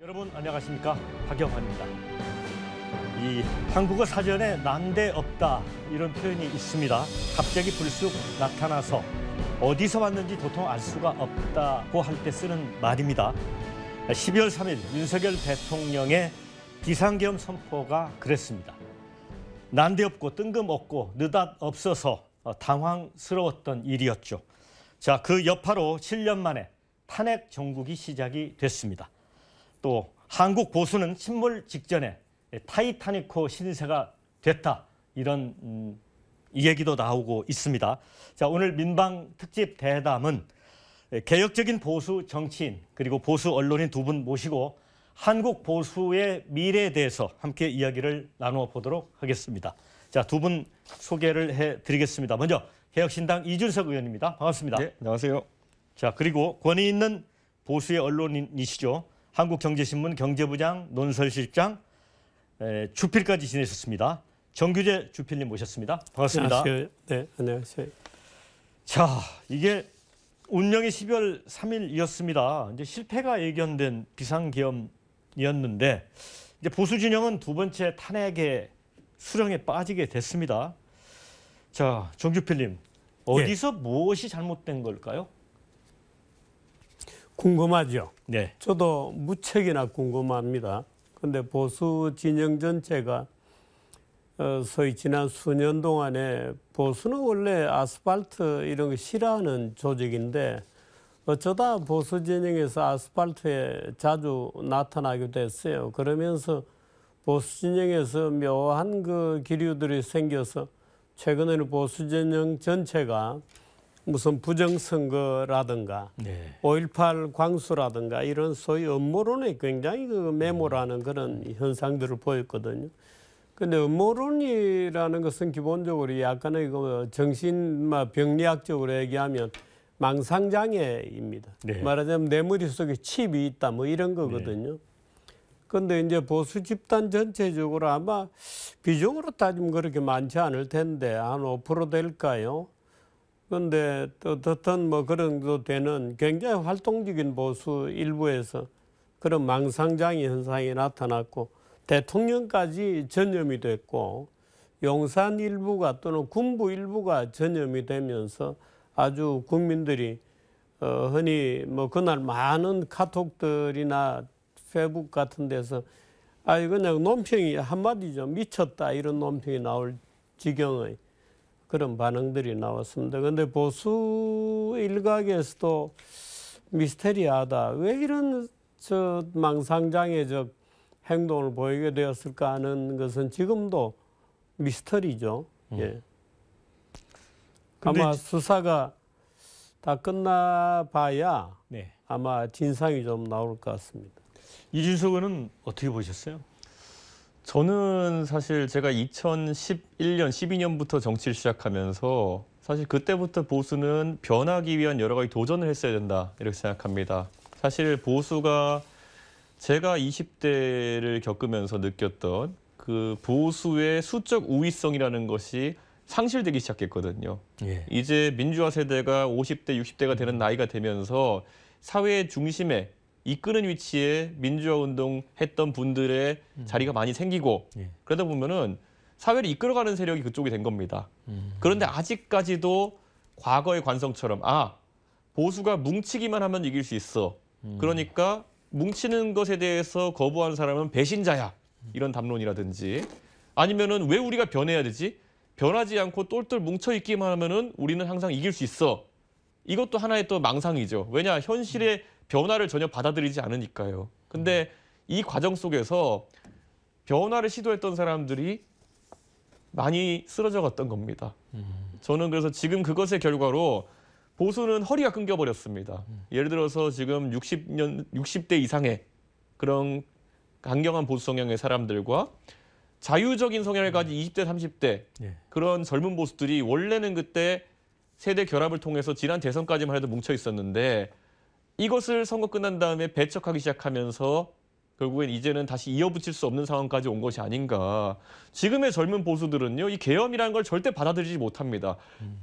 여러분 안녕하십니까, 박영환입니다. 이 한국어 사전에 난데없다 이런 표현이 있습니다. 갑자기 불쑥 나타나서 어디서 왔는지 도통 알 수가 없다고 할 때 쓰는 말입니다. 12월 3일 윤석열 대통령의 비상계엄 선포가 그랬습니다. 난데없고 뜬금없고 느닷없어서 당황스러웠던 일이었죠. 자, 그 여파로 7년 만에 탄핵 정국이 시작이 됐습니다. 또 한국 보수는 침몰 직전에 타이타닉호 신세가 됐다, 이런 이 얘기도 나오고 있습니다. 자, 오늘 민방 특집 대담은 개혁적인 보수 정치인 그리고 보수 언론인 두 분 모시고 한국 보수의 미래에 대해서 함께 이야기를 나누어 보도록 하겠습니다. 자, 두 분 소개를 해드리겠습니다. 먼저 개혁신당 이준석 의원입니다. 반갑습니다. 네, 안녕하세요. 자, 그리고 권위 있는 보수의 언론인이시죠. 한국경제신문 경제부장, 논설실장, 주필까지 지내셨습니다. 정규재 주필님 모셨습니다. 반갑습니다. 안녕하세요. 네, 안녕하세요. 자, 이게 운명의 12월 3일이었습니다. 이제 실패가 예견된 비상계엄이었는데 이제 보수 진영은 두 번째 탄핵의 수렁에 빠지게 됐습니다. 자, 정주필님, 어디서 무엇이 잘못된 걸까요? 궁금하죠? 네. 저도 무척이나 궁금합니다. 근데 보수 진영 전체가 소위 지난 수년 동안에 보수는 원래 아스팔트 이런 거 싫어하는 조직인데 어쩌다 보수 진영에서 아스팔트에 자주 나타나게 됐어요. 그러면서 보수 진영에서 묘한 그 기류들이 생겨서 최근에는 보수 진영 전체가 무슨 부정선거라든가 네. 5.18 광수라든가 이런 소위 음모론에 굉장히 그 매몰하는 그런 현상들을 보였거든요. 근데 음모론이라는 것은 기본적으로 약간의 그 병리학적으로 얘기하면 망상장애입니다. 네. 말하자면 내 머릿속에 칩이 있다 뭐 이런 거거든요. 근데 이제 보수 집단 전체적으로 아마 비중으로 따지면 그렇게 많지 않을 텐데 한 5% 될까요? 그런데 또 어떤 뭐 그런 거 되는 굉장히 활동적인 보수 일부에서 그런 망상장애 현상이 나타났고 대통령까지 전염이 됐고 용산 일부가 또는 군부 일부가 전염이 되면서 아주 국민들이 흔히 뭐 그날 많은 카톡들이나 페북 같은 데서 그냥 논평이 한마디죠. 미쳤다 이런 논평이 나올 지경의 그런 반응들이 나왔습니다. 그런데 보수 일각에서도 미스테리하다. 왜 이런 망상장애적 행동을 보이게 되었을까 하는 것은 지금도 미스터리죠. 예. 아마 수사가 다 끝나봐야 네. 아마 진상이 좀 나올 것 같습니다. 이준석 의원은 어떻게 보셨어요? 저는 사실 제가 2011년, 12년부터 정치를 시작하면서 사실 그때부터 보수는 변하기 위한 여러 가지 도전을 했어야 된다 이렇게 생각합니다. 사실 보수가 제가 20대를 겪으면서 느꼈던 그 보수의 수적 우위성이라는 것이 상실되기 시작했거든요. 예. 이제 민주화 세대가 50대, 60대가 되는 나이가 되면서 사회의 중심에 이끄는 위치에 민주화 운동 했던 분들의 자리가 많이 생기고 그러다 보면은 사회를 이끌어가는 세력이 그쪽이 된 겁니다. 그런데 아직까지도 과거의 관성처럼 보수가 뭉치기만 하면 이길 수 있어. 그러니까 뭉치는 것에 대해서 거부하는 사람은 배신자야. 이런 담론이라든지 아니면은 왜 우리가 변해야 되지? 변하지 않고 똘똘 뭉쳐 있기만 하면은 우리는 항상 이길 수 있어. 이것도 하나의 또 망상이죠. 왜냐? 현실의 변화를 전혀 받아들이지 않으니까요. 근데 이 과정 속에서 변화를 시도했던 사람들이 많이 쓰러져 갔던 겁니다. 저는 그래서 지금 그것의 결과로 보수는 허리가 끊겨버렸습니다. 예를 들어서 지금 60대 이상의 그런 강경한 보수 성향의 사람들과 자유적인 성향을 가진 20대, 30대 그런 젊은 보수들이 원래는 그때 세대 결합을 통해서 지난 대선까지만 해도 뭉쳐 있었는데 이것을 선거 끝난 다음에 배척하기 시작하면서 결국엔 이제는 다시 이어붙일 수 없는 상황까지 온 것이 아닌가. 지금의 젊은 보수들은요, 이 계엄이라는 걸 절대 받아들이지 못합니다.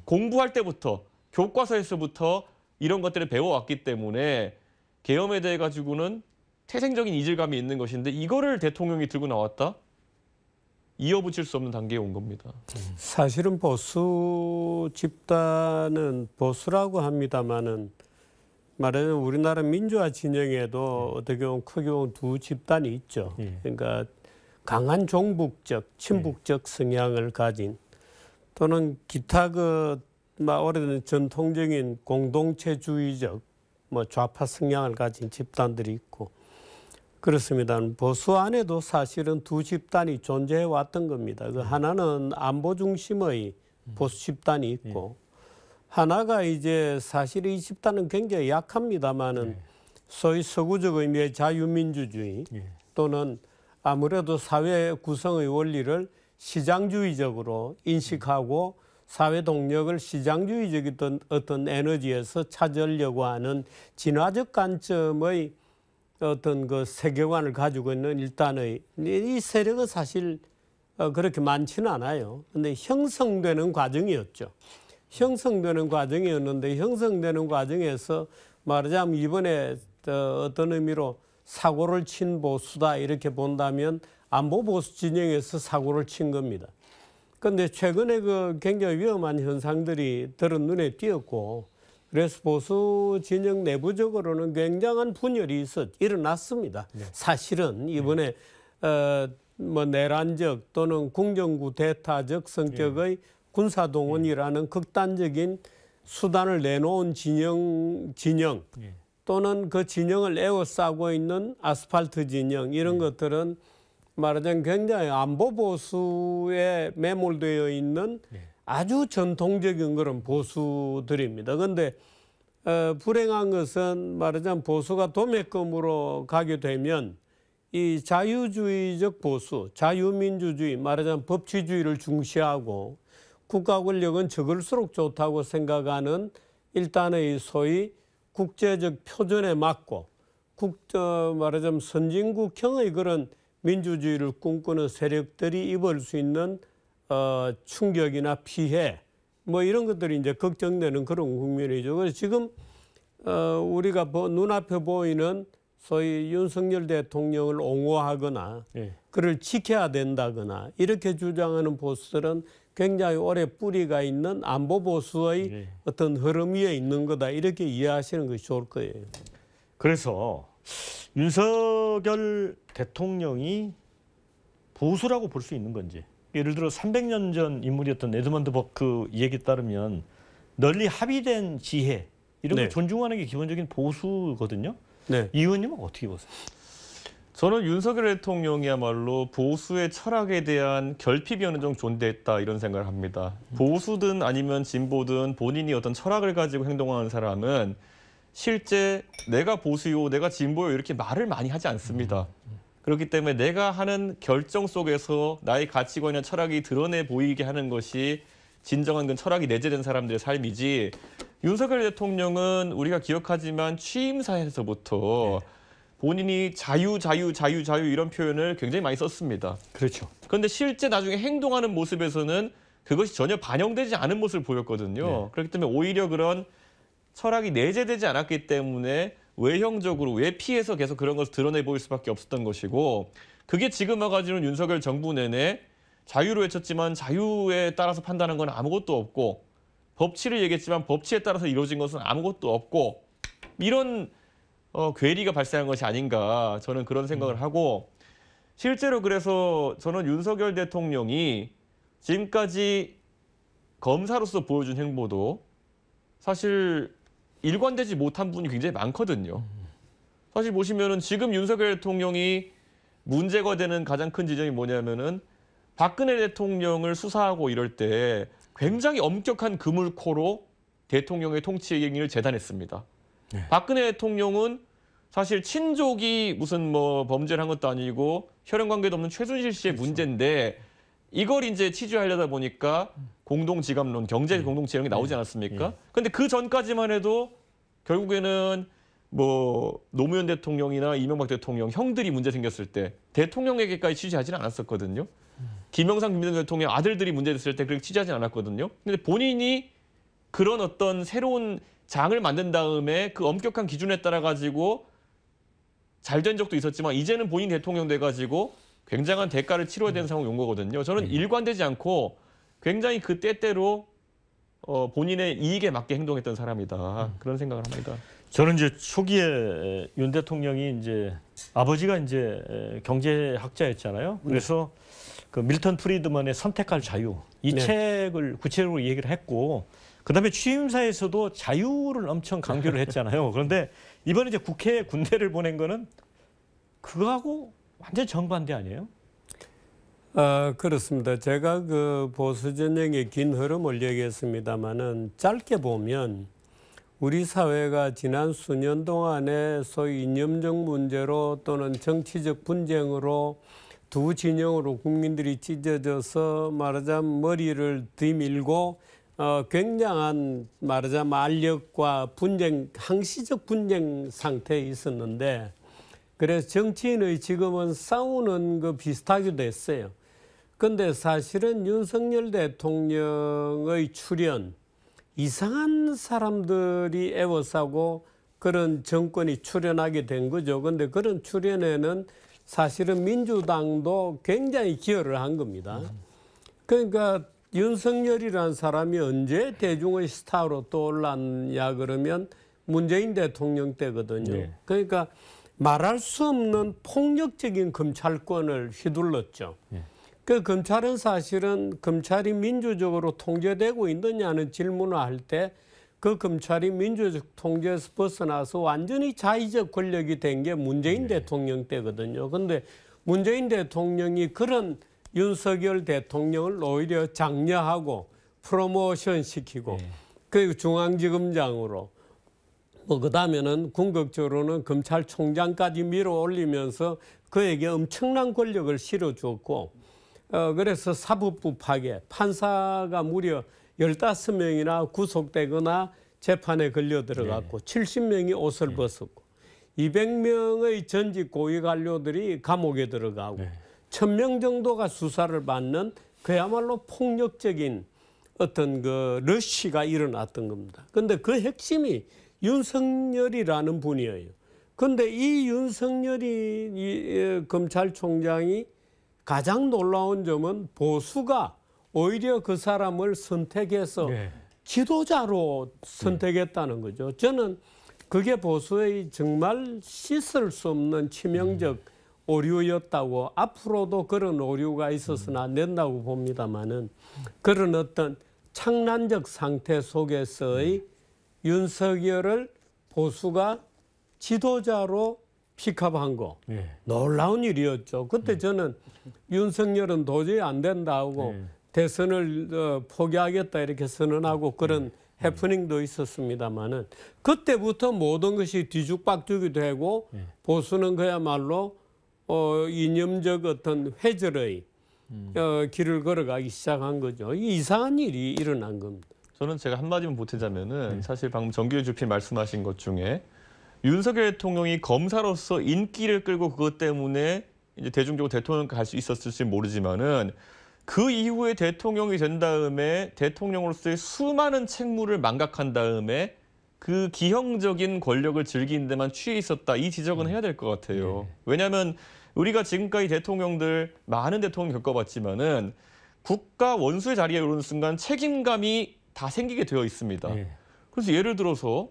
공부할 때부터, 교과서에서부터 이런 것들을 배워왔기 때문에 계엄에 대해 가지고는 태생적인 이질감이 있는 것인데 이거를 대통령이 들고 나왔다? 이어붙일 수 없는 단계에 온 겁니다. 사실은 보수 집단은 보수라고 합니다마는 말하자면 우리나라 민주화 진영에도 어떻게 보면 크게 보면 두 집단이 있죠. 그러니까 강한 종북적, 친북적 성향을 가진 또는 기타 오래된 전통적인 공동체주의적 좌파 성향을 가진 집단들이 있고 그렇습니다. 보수 안에도 사실은 두 집단이 존재해 왔던 겁니다. 그 하나는 안보 중심의 보수 집단이 있고 하나가 이제 사실 이 집단은 굉장히 약합니다만은 소위 서구적 의미의 자유민주주의 또는 아무래도 사회 구성의 원리를 시장주의적으로 인식하고 사회 동력을 시장주의적인 어떤 에너지에서 찾으려고 하는 진화적 관점의 어떤 그 세계관을 가지고 있는 일단의 이 세력은 사실 그렇게 많지는 않아요. 근데 형성되는 과정이었죠. 형성되는 과정이었는데 형성되는 과정에서 말하자면 이번에 어떤 의미로 사고를 친 보수다 이렇게 본다면 안보 보수 진영에서 사고를 친 겁니다. 그런데 최근에 그 굉장히 위험한 현상들이 눈에 띄었고 그래서 보수 진영 내부적으로는 굉장한 분열이 일어났습니다. 사실은 이번에 내란적 또는 궁정구 대타적 성격의 군사동원이라는 극단적인 수단을 내놓은 진영 또는 그 진영을 에워싸고 있는 아스팔트 진영 이런 것들은 말하자면 굉장히 안보 보수에 매몰되어 있는 아주 전통적인 그런 보수들입니다. 그런데 불행한 것은 말하자면 보수가 도매금으로 가게 되면 이 자유주의적 보수, 자유민주주의, 말하자면 법치주의를 중시하고 국가 권력은 적을수록 좋다고 생각하는 일단의 소위 국제적 표준에 맞고 말하자면 선진국형의 그런 민주주의를 꿈꾸는 세력들이 입을 수 있는 충격이나 피해 이런 것들이 이제 걱정되는 그런 국면이죠. 그래서 지금 우리가 눈앞에 보이는 소위 윤석열 대통령을 옹호하거나 그를 지켜야 된다거나 이렇게 주장하는 보수들은 굉장히 오래 뿌리가 있는 안보 보수의 어떤 흐름 위에 있는 거다 이렇게 이해하시는 것이 좋을 거예요. 그래서 윤석열 대통령이 보수라고 볼 수 있는 건지 예를 들어 300년 전 인물이었던 에드먼드 버크 얘기에 따르면 널리 합의된 지혜 이런 걸 존중하는 게 기본적인 보수거든요. 이 의원님은 어떻게 보세요? 저는 윤석열 대통령이야말로 보수의 철학에 대한 결핍이 어느 정도 존재했다 이런 생각을 합니다. 보수든 아니면 진보든 본인이 어떤 철학을 가지고 행동하는 사람은 실제 내가 보수요, 내가 진보요 이렇게 말을 많이 하지 않습니다. 그렇기 때문에 내가 하는 결정 속에서 나의 가치관이나 철학이 드러내 보이게 하는 것이 진정한 그 철학이 내재된 사람들의 삶이지 윤석열 대통령은 우리가 기억하지만 취임사에서부터 본인이 자유 이런 표현을 굉장히 많이 썼습니다. 그렇죠. 그런데 실제 나중에 행동하는 모습에서는 그것이 전혀 반영되지 않은 모습을 보였거든요. 그렇기 때문에 오히려 그런 철학이 내재되지 않았기 때문에 외형적으로 외피해서 계속 그런 것을 드러내 보일 수밖에 없었던 것이고 그게 지금 와가지고는 윤석열 정부 내내 자유로 외쳤지만 자유에 따라서 판단한 건 아무것도 없고 법치를 얘기했지만 법치에 따라서 이루어진 것은 아무것도 없고 이런 괴리가 발생한 것이 아닌가 저는 그런 생각을 하고 실제로 그래서 저는 윤석열 대통령이 지금까지 검사로서 보여준 행보도 사실 일관되지 못한 부분이 굉장히 많거든요. 사실 보시면은 지금 윤석열 대통령이 문제가 되는 가장 큰 지점이 뭐냐면은 박근혜 대통령을 수사하고 이럴 때 굉장히 엄격한 그물코로 대통령의 통치 행위를 재단했습니다. 박근혜 대통령은 사실 친족이 무슨 범죄를 한 것도 아니고 혈연 관계도 없는 최순실 씨의 문제인데 이걸 이제 취재하려다 보니까 공동지감론, 경제 공동체 이런 게 나오지 않았습니까? 근데 그 전까지만 해도 결국에는 노무현 대통령이나 이명박 대통령 형들이 문제 생겼을 때 대통령에게까지 취재하지는 않았었거든요. 김영삼, 김대중 대통령 아들들이 문제됐을 때 그렇게 취재하지는 않았거든요. 근데 본인이 그런 어떤 새로운 장을 만든 다음에 그 엄격한 기준에 따라 가지고 잘 된 적도 있었지만 이제는 본인 대통령 돼가지고 굉장한 대가를 치러야 되는 상황이 온 거거든요. 저는 일관되지 않고 굉장히 그 때때로 본인의 이익에 맞게 행동했던 사람이다. 그런 생각을 합니다. 저는 이제 초기에 윤 대통령이 이제 아버지가 이제 경제학자였잖아요. 그래서 그 밀턴 프리드먼의 선택할 자유 이 책을 구체적으로 얘기를 했고, 그다음에 취임사에서도 자유를 엄청 강조를 했잖아요. 그런데 이번에 이제 국회에 군대를 보낸 거는 그거하고 완전 정반대 아니에요? 그렇습니다. 제가 그 보수 전형의 긴 흐름을 얘기했습니다마는 짧게 보면 우리 사회가 지난 수년 동안에 소위 이념적 문제로 또는 정치적 분쟁으로 두 진영으로 국민들이 찢어져서 말하자면 머리를 뒤밀고 굉장한 말하자면 알력과 분쟁, 항시적 분쟁 상태에 있었는데, 그래서 정치인의 지금은 싸우는 거 비슷하게 됐어요. 근데 사실은 윤석열 대통령의 출현, 이상한 사람들이 애워싸고 그런 정권이 출현하게 된 거죠. 근데 그런 출현에는 사실은 민주당도 굉장히 기여를 한 겁니다. 그러니까 윤석열이라는 사람이 언제 대중의 스타로 떠올랐냐 그러면 문재인 대통령 때거든요. 네. 그러니까 말할 수 없는 폭력적인 검찰권을 휘둘렀죠. 네. 그 검찰은 사실은 검찰이 민주적으로 통제되고 있느냐는 질문을 할 때 그 검찰이 민주적 통제에서 벗어나서 완전히 자의적 권력이 된 게 문재인 대통령 때거든요. 그런데 문재인 대통령이 그런 윤석열 대통령을 오히려 장려하고 프로모션 시키고 그리고 중앙지검장으로 그다음에는 궁극적으로는 검찰총장까지 밀어 올리면서 그에게 엄청난 권력을 실어주었고, 그래서 사법부 파괴, 판사가 무려 15명이나 구속되거나 재판에 걸려 들어갔고 70명이 옷을 벗었고 200명의 전직 고위 관료들이 감옥에 들어가고 1000명 정도가 수사를 받는 그야말로 폭력적인 어떤 그 러시가 일어났던 겁니다. 그런데 그 핵심이 윤석열이라는 분이에요. 그런데 이 윤석열이 검찰총장이 가장 놀라운 점은 보수가 오히려 그 사람을 선택해서 지도자로 선택했다는 거죠. 저는 그게 보수의 정말 씻을 수 없는 치명적 오류였다고, 앞으로도 그런 오류가 있어서는 안 된다고 봅니다마는, 그런 어떤 창난적 상태 속에서의 윤석열을 보수가 지도자로 픽업한 거 놀라운 일이었죠. 그때 저는 윤석열은 도저히 안 된다고 대선을 포기하겠다 이렇게 선언하고 그런 해프닝도 있었습니다마는, 그때부터 모든 것이 뒤죽박죽이 되고 보수는 그야말로 이념적 어떤 회절의 길을 걸어가기 시작한 거죠. 이상한 일이 일어난 겁니다. 저는 제가 한마디만 보태자면은 사실 방금 정규일 주필 말씀하신 것 중에 윤석열 대통령이 검사로서 인기를 끌고 그것 때문에 이제 대중적으로 대통령 갈 수 있었을지 모르지만은 그 이후에 대통령이 된 다음에 대통령으로서의 수많은 책무를 망각한 다음에 그 기형적인 권력을 즐기는 데만 취해 있었다. 이 지적은 해야 될 것 같아요. 왜냐하면 우리가 지금까지 대통령들 많은 대통령 겪어봤지만은 국가 원수의 자리에 오르는 순간 책임감이 다 생기게 되어 있습니다. 그래서 예를 들어서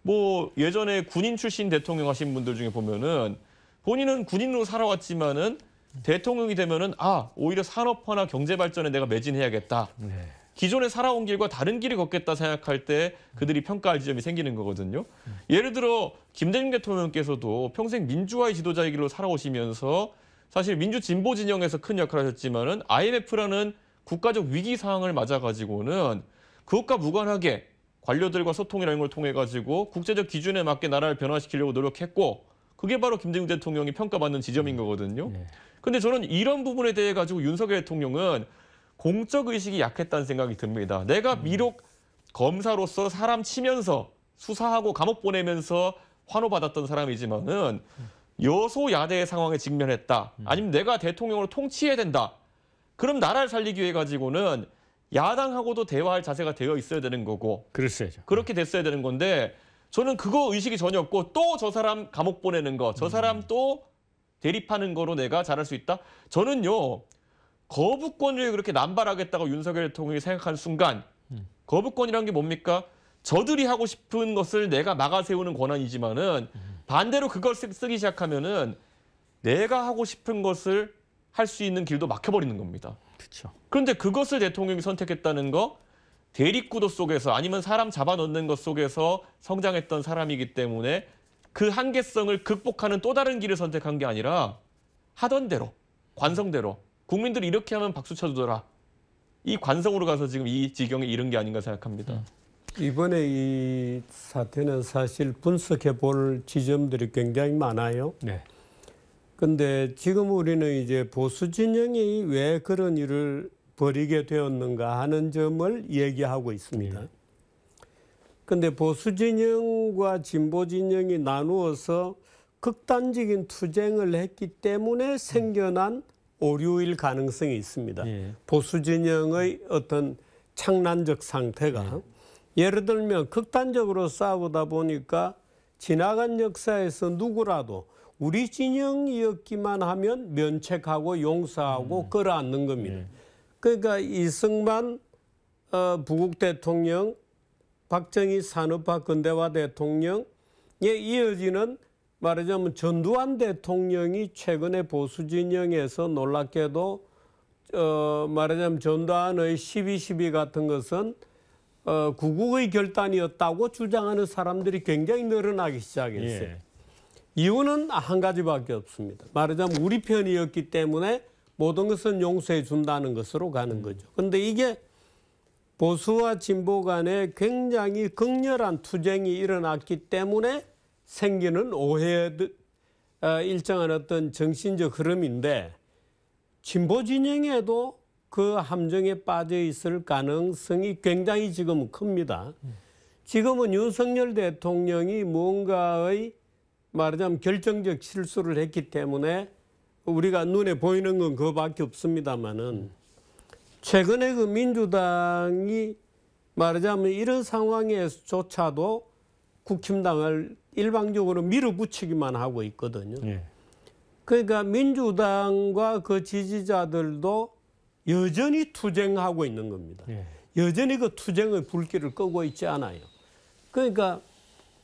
뭐 예전에 군인 출신 대통령 하신 분들 중에 보면은 본인은 군인으로 살아왔지만은 대통령이 되면은 오히려 산업화나 경제 발전에 내가 매진해야겠다. 기존에 살아온 길과 다른 길을 걷겠다 생각할 때 그들이 평가할 지점이 생기는 거거든요. 예를 들어 김대중 대통령께서도 평생 민주화의 지도자의 길로 살아오시면서 사실 민주 진보 진영에서 큰 역할을 하셨지만은 IMF라는 국가적 위기 상황을 맞아가지고는 그것과 무관하게 관료들과 소통이라는 걸 통해 가지고 국제적 기준에 맞게 나라를 변화시키려고 노력했고, 그게 바로 김대중 대통령이 평가받는 지점인 거거든요. 근데 저는 이런 부분에 대해 가지고 윤석열 대통령은 공적 의식이 약했다는 생각이 듭니다. 내가 비록 검사로서 사람 치면서 수사하고 감옥 보내면서 환호받았던 사람이지만은 여소야대의 상황에 직면했다. 아니면 내가 대통령으로 통치해야 된다. 그럼 나라를 살리기 위해 가지고는 야당하고도 대화할 자세가 되어 있어야 되는 거고, 그랬어야죠. 그렇게 됐어야 되는 건데 저는 그거 의식이 전혀 없고 또 저 사람 감옥 보내는 거, 저 사람 또 대립하는 거로 내가 잘할 수 있다? 저는요. 거부권을 그렇게 남발하겠다고 윤석열 대통령이 생각한 순간 거부권이란 게 뭡니까? 저들이 하고 싶은 것을 내가 막아세우는 권한이지만은 반대로 그걸 쓰기 시작하면은 내가 하고 싶은 것을 할 수 있는 길도 막혀버리는 겁니다. 그렇죠. 그런데 그것을 대통령이 선택했다는 거 대립구도 속에서 아니면 사람 잡아넣는 것 속에서 성장했던 사람이기 때문에 그 한계성을 극복하는 또 다른 길을 선택한 게 아니라 하던 대로 관성대로 국민들이 이렇게 하면 박수 쳐주더라. 이 관성으로 가서 지금 이 지경에 이른 게 아닌가 생각합니다. 이번에 이 사태는 사실 분석해 볼 지점들이 굉장히 많아요. 네. 근데 지금 우리는 이제 보수 진영이 왜 그런 일을 벌이게 되었는가 하는 점을 얘기하고 있습니다. 근데 보수 진영과 진보 진영이 나누어서 극단적인 투쟁을 했기 때문에 생겨난 오류일 가능성이 있습니다. 보수 진영의 어떤 창난적 상태가 예를 들면 극단적으로 싸우다 보니까 지나간 역사에서 누구라도 우리 진영이었기만 하면 면책하고 용서하고 끌어안는 겁니다. 그러니까 이승만 부국 대통령, 박정희 산업화 근대화 대통령에 이어지는 말하자면 전두환 대통령이 최근에 보수 진영에서 놀랍게도 말하자면 전두환의 12.12 같은 것은 구국의 결단이었다고 주장하는 사람들이 굉장히 늘어나기 시작했어요. 이유는 한 가지밖에 없습니다. 말하자면 우리 편이었기 때문에 모든 것은 용서해 준다는 것으로 가는 거죠. 그런데 이게 보수와 진보 간에 굉장히 극렬한 투쟁이 일어났기 때문에 생기는 오해, 일정한 어떤 정신적 흐름인데 진보 진영에도 그 함정에 빠져 있을 가능성이 굉장히 지금 큽니다. 지금은 윤석열 대통령이 뭔가의 말하자면 결정적 실수를 했기 때문에 우리가 눈에 보이는 건 그거밖에 없습니다만은 최근에 그 민주당이 말하자면 이런 상황에서조차도 국힘당을 일방적으로 밀어붙이기만 하고 있거든요. 그러니까 민주당과 그 지지자들도 여전히 투쟁하고 있는 겁니다. 여전히 그 투쟁의 불길을 끄고 있지 않아요. 그러니까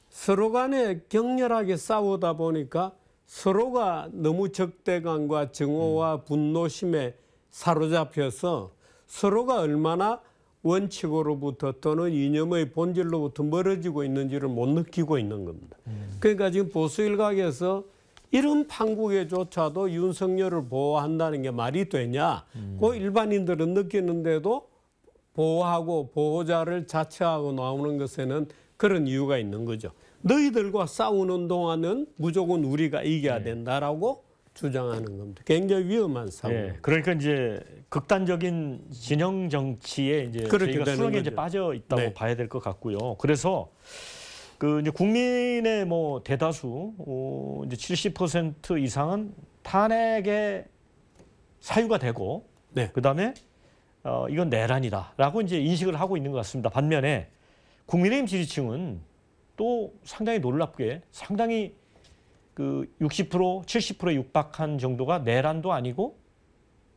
서로 간에 격렬하게 싸우다 보니까 서로가 너무 적대감과 증오와 분노심에 사로잡혀서 서로가 얼마나 원칙으로부터 또는 이념의 본질로부터 멀어지고 있는지를 못 느끼고 있는 겁니다. 그러니까 지금 보수 일각에서 이런 판국에조차도 윤석열을 보호한다는 게 말이 되냐? 그 일반인들은 느끼는데도 보호하고 보호자를 자처하고 나오는 것에는 그런 이유가 있는 거죠. 너희들과 싸우는 동안은 무조건 우리가 이겨야 된다라고 주장하는 겁니다. 굉장히 위험한 상황. 그러니까 이제 극단적인 진영 정치에 이제 저희가 수렁에 이제 빠져 있다고 봐야 될 것 같고요. 그래서 그 이제 국민의 뭐 대다수 이제 70% 이상은 탄핵의 사유가 되고 그다음에 이건 내란이다라고 이제 인식을 하고 있는 것 같습니다. 반면에 국민의힘 지지층은 또 상당히 놀랍게 상당히 그 60%, 70%에 육박한 정도가 내란도 아니고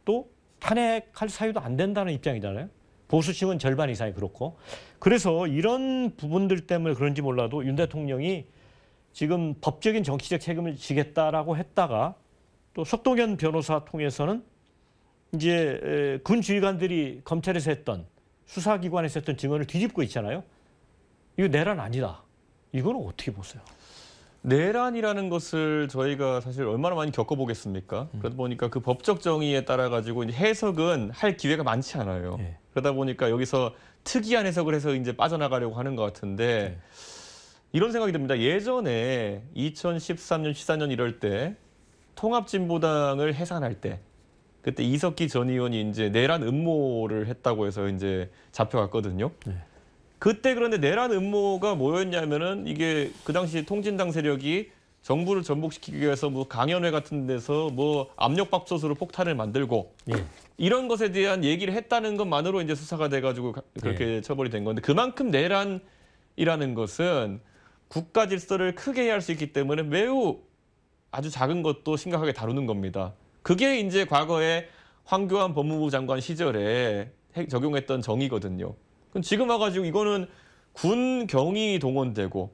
또 탄핵할 사유도 안 된다는 입장이잖아요. 보수층은 절반 이상이 그렇고. 그래서 이런 부분들 때문에 그런지 몰라도 윤 대통령이 지금 법적인 정치적 책임을 지겠다라고 했다가 또 석동현 변호사 통해서는 이제 군 지휘관들이 검찰에서 했던 수사기관에서 했던 증언을 뒤집고 있잖아요. 이거 내란 아니다. 이거는 어떻게 보세요? 내란이라는 것을 저희가 사실 얼마나 많이 겪어보겠습니까? 그러다 보니까 그 법적 정의에 따라 가지고 이제 해석은 할 기회가 많지 않아요. 그러다 보니까 여기서 특이한 해석을 해서 이제 빠져나가려고 하는 것 같은데 이런 생각이 듭니다. 예전에 2013년, 14년 이럴 때 통합진보당을 해산할 때 그때 이석기 전 의원이 이제 내란 음모를 했다고 해서 이제 잡혀갔거든요. 그때 그런데 내란 음모가 뭐였냐면은 이게 그 당시 통진당 세력이 정부를 전복시키기 위해서 뭐 강연회 같은 데서 뭐 압력밥솥으로 폭탄을 만들고 이런 것에 대한 얘기를 했다는 것만으로 이제 수사가 돼가지고 그렇게 처벌이 된 건데 그만큼 내란이라는 것은 국가 질서를 크게 해할 수 있기 때문에 매우 아주 작은 것도 심각하게 다루는 겁니다. 그게 이제 과거에 황교안 법무부 장관 시절에 적용했던 정의거든요. 그럼 지금 와가지고 이거는 군 경이 동원되고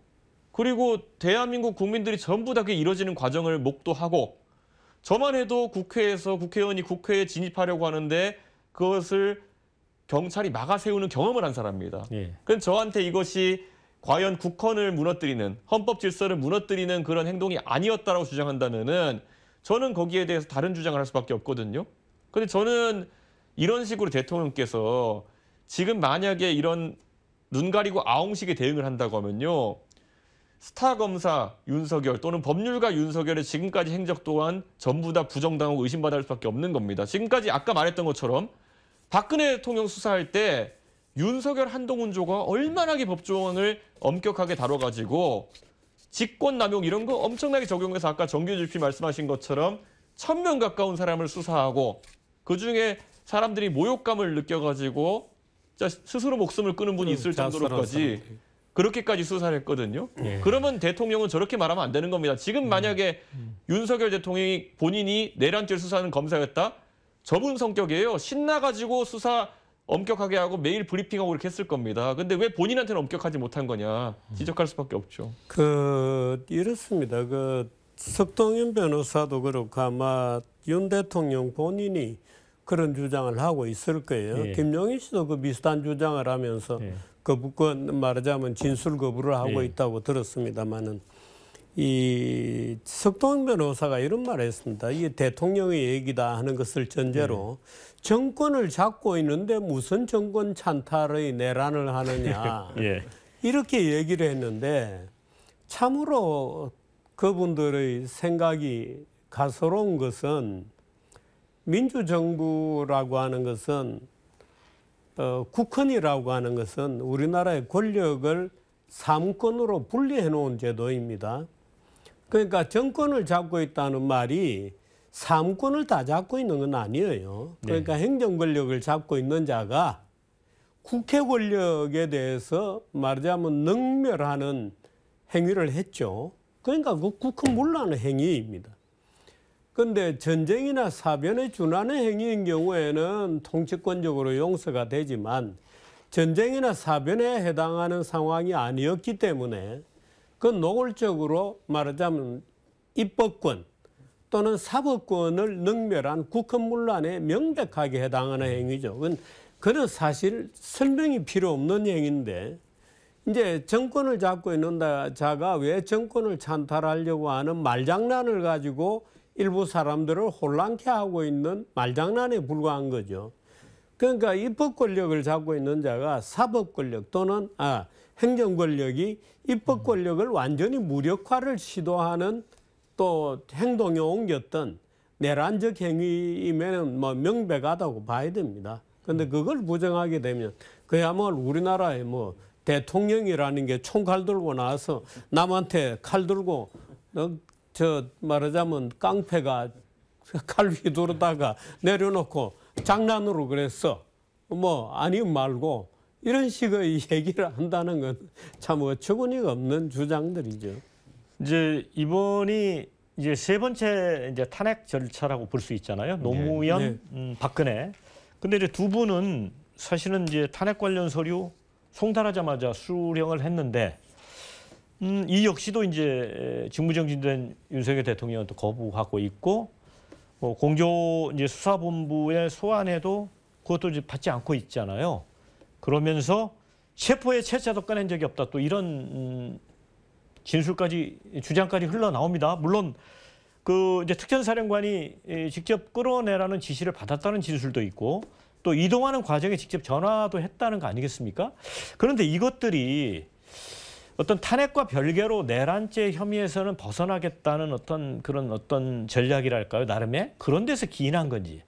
그리고 대한민국 국민들이 전부 다 그게 이루어지는 과정을 목도하고 저만 해도 국회에서 국회의원이 국회에 진입하려고 하는데 그것을 경찰이 막아 세우는 경험을 한 사람입니다. 예. 그럼 저한테 이것이 과연 국헌을 무너뜨리는 헌법 질서를 무너뜨리는 그런 행동이 아니었다라고 주장한다면은 저는 거기에 대해서 다른 주장을 할 수밖에 없거든요. 근데 저는 이런 식으로 대통령께서 지금 만약에 이런 눈 가리고 아웅식의 대응을 한다고 하면요. 스타 검사 윤석열 또는 법률가 윤석열의 지금까지 행적 또한 전부 다 부정당하고 의심받을 수밖에 없는 겁니다. 지금까지 아까 말했던 것처럼 박근혜 대통령 수사할 때 윤석열 한동훈조가 얼마나 법조항을 엄격하게 다뤄가지고 직권남용 이런 거 엄청나게 적용해서 아까 정규 씨 말씀하신 것처럼 1000명 가까운 사람을 수사하고 그중에 사람들이 모욕감을 느껴가지고 스스로 목숨을 끊은 분이 있을 정도로까지 그렇게까지 수사를 했거든요. 예. 그러면 대통령은 저렇게 말하면 안 되는 겁니다. 지금 만약에 윤석열 대통령이 본인이 내란죄 수사하는 검사였다? 저분 성격이에요. 신나가지고 수사 엄격하게 하고 매일 브리핑하고 그렇게 했을 겁니다. 근데 왜 본인한테는 엄격하지 못한 거냐 지적할 수밖에 없죠. 이렇습니다. 석동현 변호사도 그렇고 아마 윤 대통령 본인이 그런 주장을 하고 있을 거예요. 예. 김용희 씨도 그 비슷한 주장을 하면서 예. 말하자면 진술 거부를 하고 예. 있다고 들었습니다만은 이 석동현 변호사가 이런 말을 했습니다. 이게 대통령의 얘기다 하는 것을 전제로 정권을 잡고 있는데 무슨 정권 찬탈의 내란을 하느냐 예. 이렇게 얘기를 했는데 참으로 그분들의 생각이 가소로운 것은 민주정부라고 하는 것은 국헌이라고 하는 것은 우리나라의 권력을 사무권으로 분리해 놓은 제도입니다. 그러니까 정권을 잡고 있다는 말이 사무권을 다 잡고 있는 건 아니에요. 그러니까 행정 권력을 잡고 있는 자가 국회 권력에 대해서 말하자면 능멸하는 행위를 했죠. 그러니까 그 국헌문란의 행위입니다. 그런데 전쟁이나 사변에 준하는 행위인 경우에는 통치권적으로 용서가 되지만 전쟁이나 사변에 해당하는 상황이 아니었기 때문에 그 노골적으로 말하자면 입법권 또는 사법권을 능멸한 국헌문란에 명백하게 해당하는 행위죠. 그건 사실 설명이 필요 없는 행위인데 이제 정권을 잡고 있는 자가 왜 정권을 찬탈하려고 하는 말장난을 가지고 일부 사람들을 혼란케 하고 있는 말장난에 불과한 거죠. 그러니까 입법 권력을 잡고 있는 자가 사법 권력 또는 행정 권력이 입법 권력을 완전히 무력화를 시도하는 또 행동에 옮겼던 내란적 행위이면 뭐 명백하다고 봐야 됩니다. 그런데 그걸 부정하게 되면 그야말로 우리나라의 뭐 대통령이라는 게 총칼 들고 나와서 남한테 칼 들고 말하자면 깡패가 칼 휘두르다가 내려놓고 장난으로 그랬어. 아니면 말고 이런 식의 얘기를 한다는 건 참 어처구니가 없는 주장들이죠. 이제 이번이 이제 세 번째 이제 탄핵 절차라고 볼 수 있잖아요. 노무현, 박근혜. 근데 이제 두 분은 사실은 이제 탄핵 관련 서류 송달하자마자 수령을 했는데 이 역시도 이제 직무정지된 윤석열 대통령은 또 거부하고 있고 공조 이제 수사본부의 소환에도 그것도 이제 받지 않고 있잖아요. 그러면서 체포의 채자도 꺼낸 적이 없다. 또 이런 진술까지 주장까지 흘러나옵니다. 물론 그 이제 특전사령관이 직접 끌어내라는 지시를 받았다는 진술도 있고 또 이동하는 과정에 직접 전화도 했다는 거 아니겠습니까? 그런데 이것들이 어떤 탄핵과 별개로 내란죄 혐의에서는 벗어나겠다는 어떤 전략이랄까요? 나름의 그런 데서 기인한 건지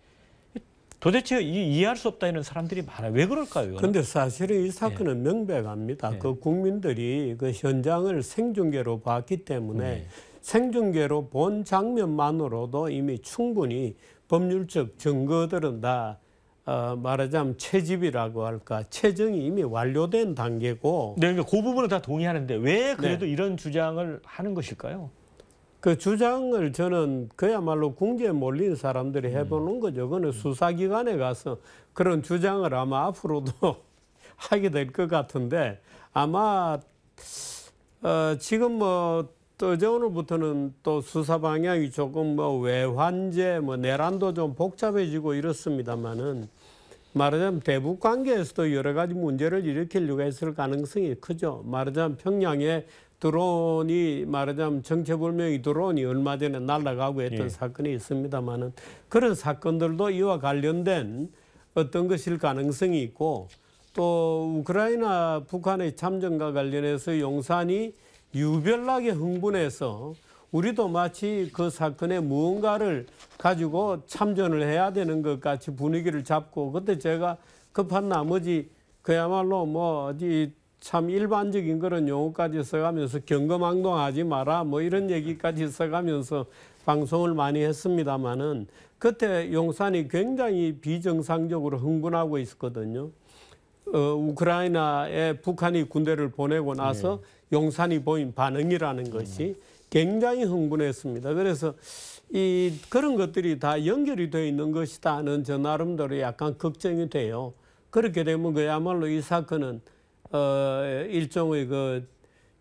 도대체 이해할 수 없다 이런 사람들이 많아요. 왜 그럴까요? 그런데 사실은 이 사건은 명백합니다. 그 국민들이 그 현장을 생중계로 봤기 때문에 생중계로 본 장면만으로도 이미 충분히 법률적 증거들은 다 말하자면 채집이라고 할까 채정이 이미 완료된 단계고. 네, 그러니까 그 부분은 다 동의하는데 왜 그래도 이런 주장을 하는 것일까요? 그 주장을 저는 그야말로 궁지에 몰린 사람들이 해보는 거죠. 그거는 수사기관에 가서 그런 주장을 아마 앞으로도 하게 될 것 같은데 아마 지금 뭐 또 이제 오늘부터는 또 수사 방향이 조금 뭐 외환제 뭐 내란도 좀 복잡해지고 이렇습니다만은 말하자면 대북 관계에서도 여러 가지 문제를 일으키려고 했을 가능성이 크죠. 말하자면 평양에 드론이 말하자면 정체불명의 드론이 얼마 전에 날아가고 했던 사건이 있습니다만은 그런 사건들도 이와 관련된 어떤 것일 가능성이 있고 또 우크라이나 북한의 참전과 관련해서 용산이 유별나게 흥분해서 우리도 마치 그 사건에 무언가를 가지고 참전을 해야 되는 것 같이 분위기를 잡고 그때 제가 급한 나머지 그야말로 뭐 참 일반적인 그런 용어까지 써가면서 경거망동하지 마라 뭐 이런 얘기까지 써가면서 방송을 많이 했습니다마는 그때 용산이 굉장히 비정상적으로 흥분하고 있었거든요. 우크라이나에 북한이 군대를 보내고 나서 용산이 보인 반응이라는 것이 굉장히 흥분했습니다. 그래서 그런 것들이 다 연결이 되어 있는 것이다는 저 나름대로 약간 걱정이 돼요. 그렇게 되면 그야말로 이 사건은 일종의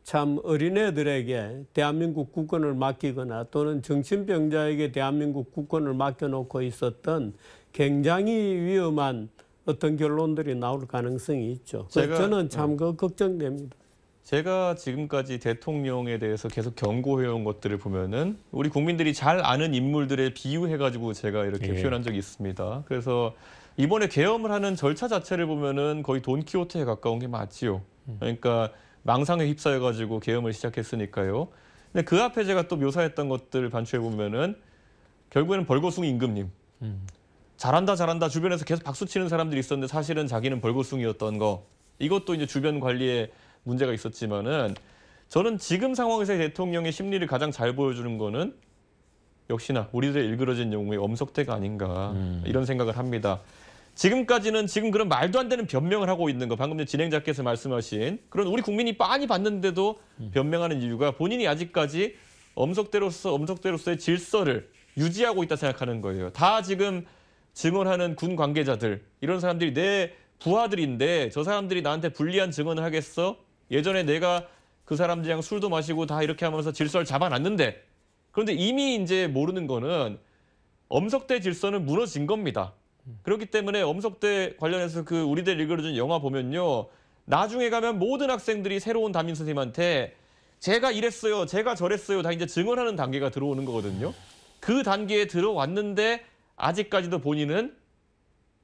참 어린애들에게 대한민국 국권을 맡기거나 또는 정신병자에게 대한민국 국권을 맡겨놓고 있었던 굉장히 위험한 어떤 결론들이 나올 가능성이 있죠. 저는 참 걱정됩니다. 제가 지금까지 대통령에 대해서 계속 경고해온 것들을 보면은 우리 국민들이 잘 아는 인물들에 비유해가지고 제가 이렇게 표현한 적이 있습니다. 그래서 이번에 계엄을 하는 절차 자체를 보면은 거의 돈키호테에 가까운 게 맞지요. 그러니까 망상에 휩싸여가지고 계엄을 시작했으니까요. 근데 그 앞에 제가 또 묘사했던 것들을 반추해 보면은 결국에는 벌거숭이 임금님. 잘한다 잘한다 주변에서 계속 박수치는 사람들이 있었는데 사실은 자기는 벌거숭이였던 거. 이것도 이제 주변 관리에 문제가 있었지만은 저는 지금 상황에서의 대통령의 심리를 가장 잘 보여주는 거는 역시나 우리들의 일그러진 영웅의 엄석대가 아닌가 이런 생각을 합니다. 지금까지는 지금 그런 말도 안 되는 변명을 하고 있는 거 방금 진행자께서 말씀하신 그런 우리 국민이 빤히 봤는데도 변명하는 이유가 본인이 아직까지 엄석대로서의 질서를 유지하고 있다 생각하는 거예요. 다 지금 증언하는 군 관계자들 이런 사람들이 내 부하들인데 저 사람들이 나한테 불리한 증언을 하겠어? 예전에 내가 그 사람들이랑 술도 마시고 다 이렇게 하면서 질서를 잡아놨는데 그런데 이미 이제 모르는 거는 엄석대 질서는 무너진 겁니다. 그렇기 때문에 엄석대 관련해서 그 우리들 일그러진 영화 보면요. 나중에 가면 모든 학생들이 새로운 담임 선생님한테 제가 이랬어요. 제가 저랬어요. 다 이제 증언하는 단계가 들어오는 거거든요. 그 단계에 들어왔는데 아직까지도 본인은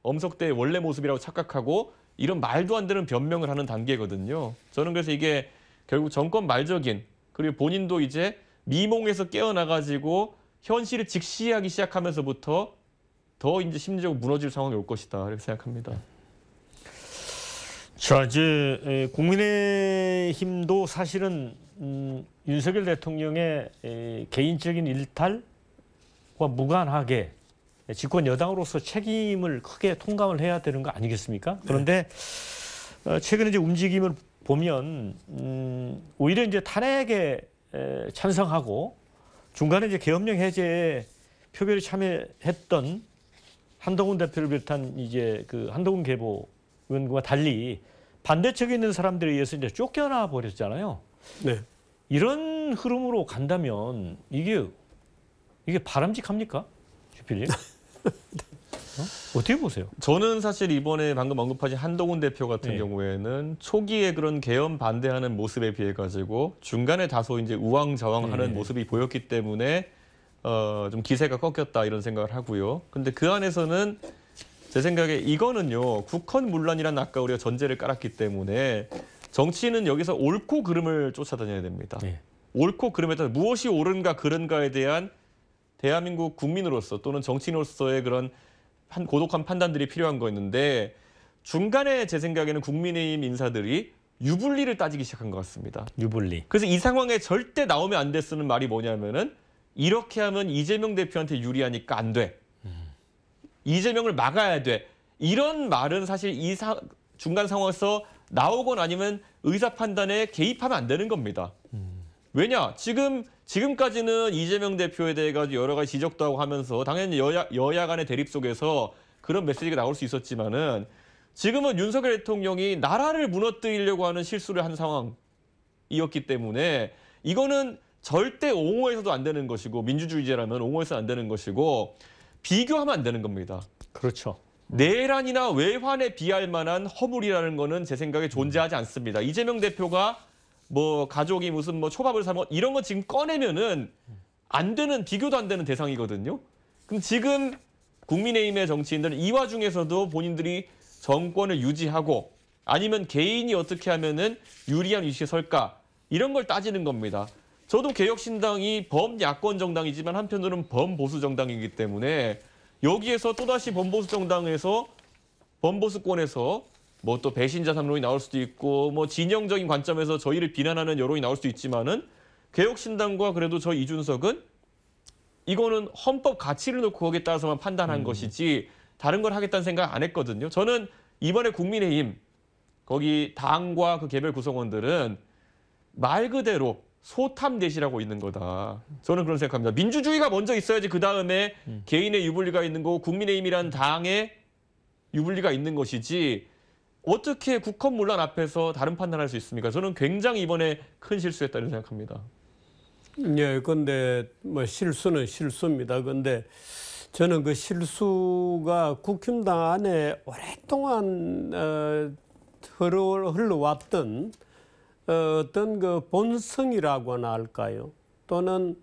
엄석대의 원래 모습이라고 착각하고 이런 말도 안 되는 변명을 하는 단계거든요. 저는 그래서 이게 결국 정권 말적인 그리고 본인도 이제 미몽에서 깨어나가지고 현실을 직시하기 시작하면서부터 더 이제 심리적으로 무너질 상황이 올 것이다 이렇게 생각합니다. 자, 이제 국민의힘도 사실은 윤석열 대통령의 개인적인 일탈과 무관하게 집권 여당으로서 책임을 크게 통감을 해야 되는 거 아니겠습니까? 그런데 최근에 이제 움직임을 보면 오히려 이제 탄핵에 찬성하고 중간에 이제 계엄령 해제에 표결에 참여했던 한동훈 대표를 비롯한 이제 그 한동훈 계보 의원과 달리 반대쪽에 있는 사람들에 의해서 이제 쫓겨나 버렸잖아요. 네. 이런 흐름으로 간다면 이게 바람직합니까, 주필님? 어떻게 보세요? 저는 사실 이번에 방금 언급하신 한동훈 대표 같은 네. 경우에는 초기에 그런 계엄 반대하는 모습에 비해 가지고 중간에 다소 이제 우왕좌왕하는 모습이 보였기 때문에 좀 기세가 꺾였다 이런 생각을 하고요. 근데 그 안에서는 제 생각에 이거는요 국헌문란이라는 아까 우리가 전제를 깔았기 때문에 정치인은 여기서 옳고 그름을 쫓아다녀야 됩니다. 네. 옳고 그름에 따라 무엇이 옳은가 그른가에 대한 대한민국 국민으로서 또는 정치인으로서의 그런 고독한 판단들이 필요한 거였는데 중간에 제 생각에는 국민의힘 인사들이 유불리를 따지기 시작한 것 같습니다. 유불리. 그래서 이 상황에 절대 나오면 안 돼 쓰는 말이 뭐냐면은 이렇게 하면 이재명 대표한테 유리하니까 안 돼. 이재명을 막아야 돼. 이런 말은 사실 이 중간 상황에서 나오거나 아니면 의사 판단에 개입하면 안 되는 겁니다. 왜냐? 지금까지는 이재명 대표에 대해 가지고 여러 가지 지적도 하고 하면서 당연히 여야 간의 대립 속에서 그런 메시지가 나올 수 있었지만은 지금은 윤석열 대통령이 나라를 무너뜨리려고 하는 실수를 한 상황이었기 때문에 이거는 절대 옹호해서도 안 되는 것이고 민주주의자라면 옹호해서는 안 되는 것이고 비교하면 안 되는 겁니다. 그렇죠. 내란이나 외환에 비할 만한 허물이라는 거는 제 생각에 존재하지 않습니다. 이재명 대표가 뭐 가족이 무슨 뭐 초밥을 사 먹 이런 거 지금 꺼내면은 안 되는 비교도 안 되는 대상이거든요. 그럼 지금 국민의힘의 정치인들은 이 와중에서도 본인들이 정권을 유지하고 아니면 개인이 어떻게 하면은 유리한 위치에 설까 이런 걸 따지는 겁니다. 저도 개혁신당이 범야권 정당이지만 한편으로는 범보수 정당이기 때문에 여기에서 또다시 범보수 정당에서 범보수권에서 뭐 또 배신자 삼론이 나올 수도 있고 뭐 진영적인 관점에서 저희를 비난하는 여론이 나올 수도 있지만은 개혁신당과 그래도 저 이준석은 이거는 헌법 가치를 놓고 거기에 따라서만 판단한 것이지 다른 걸 하겠다는 생각 안 했거든요. 저는 이번에 국민의힘 거기 당과 그 개별 구성원들은 말 그대로 소탐대실하고 있는 거다. 저는 그런 생각합니다. 민주주의가 먼저 있어야지 그 다음에 개인의 유불리가 있는 거고 국민의힘이라는 당의 유불리가 있는 것이지 어떻게 국헌문란 앞에서 다른 판단할 수 있습니까? 저는 굉장히 이번에 큰 실수했다고 생각합니다. 예, 근데 뭐 실수는 실수입니다. 근데 저는 그 실수가 국힘당 안에 오랫동안 흘러왔던 어떤 그 본성이라고나 할까요? 또는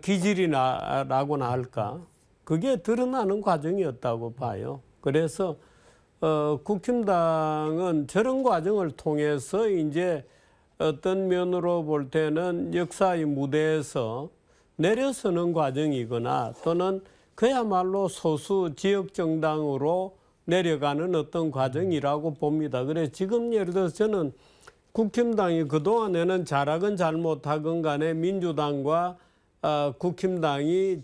기질이라고나 할까? 그게 드러나는 과정이었다고 봐요. 그래서 국힘당은 저런 과정을 통해서 이제 어떤 면으로 볼 때는 역사의 무대에서 내려서는 과정이거나 또는 그야말로 소수 지역 정당으로 내려가는 어떤 과정이라고 봅니다. 그래서 지금 예를 들어서 저는 국힘당이 그동안에는 잘하건 잘못하건 간에 민주당과 국힘당이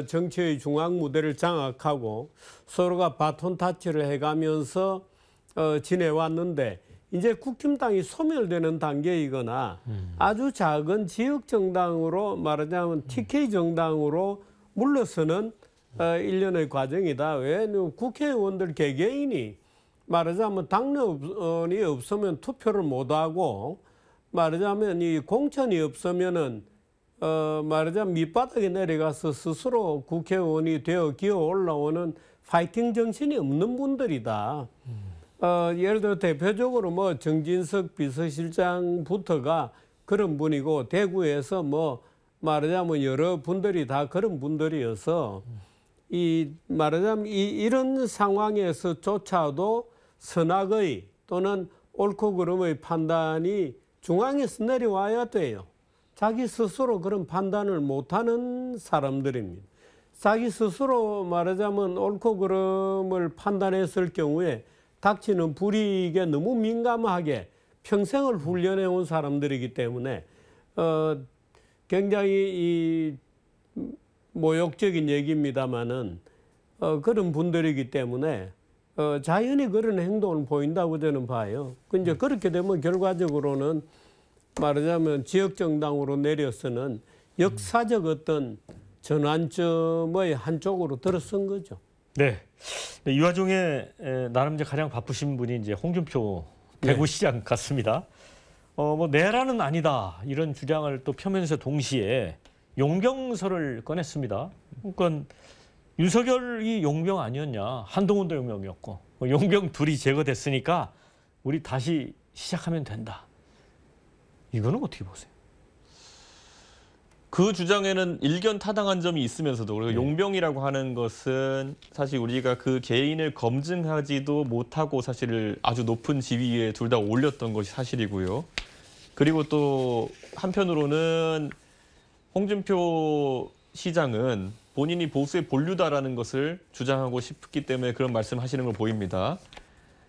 정치의 중앙 무대를 장악하고 서로가 바톤 타치를 해가면서 지내왔는데 이제 국힘당이 소멸되는 단계이거나 아주 작은 지역 정당으로 말하자면 TK 정당으로 물러서는 일련의 과정이다. 왜? 국회의원들 개개인이 말하자면 당론이 없으면 투표를 못하고 말하자면 이 공천이 없으면은 말하자면 밑바닥에 내려가서 스스로 국회의원이 되어 기어 올라오는 파이팅 정신이 없는 분들이다. 예를 들어 대표적으로 뭐 정진석 비서실장부터가 그런 분이고 대구에서 뭐 말하자면 여러 분들이 다 그런 분들이어서 이 말하자면 이런 상황에서조차도 선악의 또는 옳고 그름의 판단이 중앙에서 내려와야 돼요. 자기 스스로 그런 판단을 못하는 사람들입니다. 자기 스스로 말하자면 옳고 그름을 판단했을 경우에 닥치는 불이익에 너무 민감하게 평생을 훈련해 온 사람들이기 때문에 굉장히 이 모욕적인 얘기입니다마는 그런 분들이기 때문에 자연히 그런 행동을 보인다고 저는 봐요. 이제 그렇게 되면 결과적으로는 말하자면 지역 정당으로 내려서는 역사적 어떤 전환점의 한쪽으로 들어선 거죠. 네. 이 와중에 나름 이제 가장 바쁘신 분이 이제 홍준표 대구시장 같습니다. 뭐 내란은 아니다 이런 주장을 또 펴면서 동시에 용병설을 꺼냈습니다. 그러니까 윤석열이 용병 아니었냐? 한동훈도 용병이었고 용병 둘이 제거됐으니까 우리 다시 시작하면 된다. 이거는 어떻게 보세요? 그 주장에는 일견 타당한 점이 있으면서도 우리가 용병이라고 하는 것은 사실 우리가 그 개인을 검증하지도 못하고 사실 아주 높은 지위에 둘 다 올렸던 것이 사실이고요. 그리고 또 한편으로는 홍준표 시장은 본인이 보수의 본류다라는 것을 주장하고 싶기 때문에 그런 말씀하시는 걸 보입니다.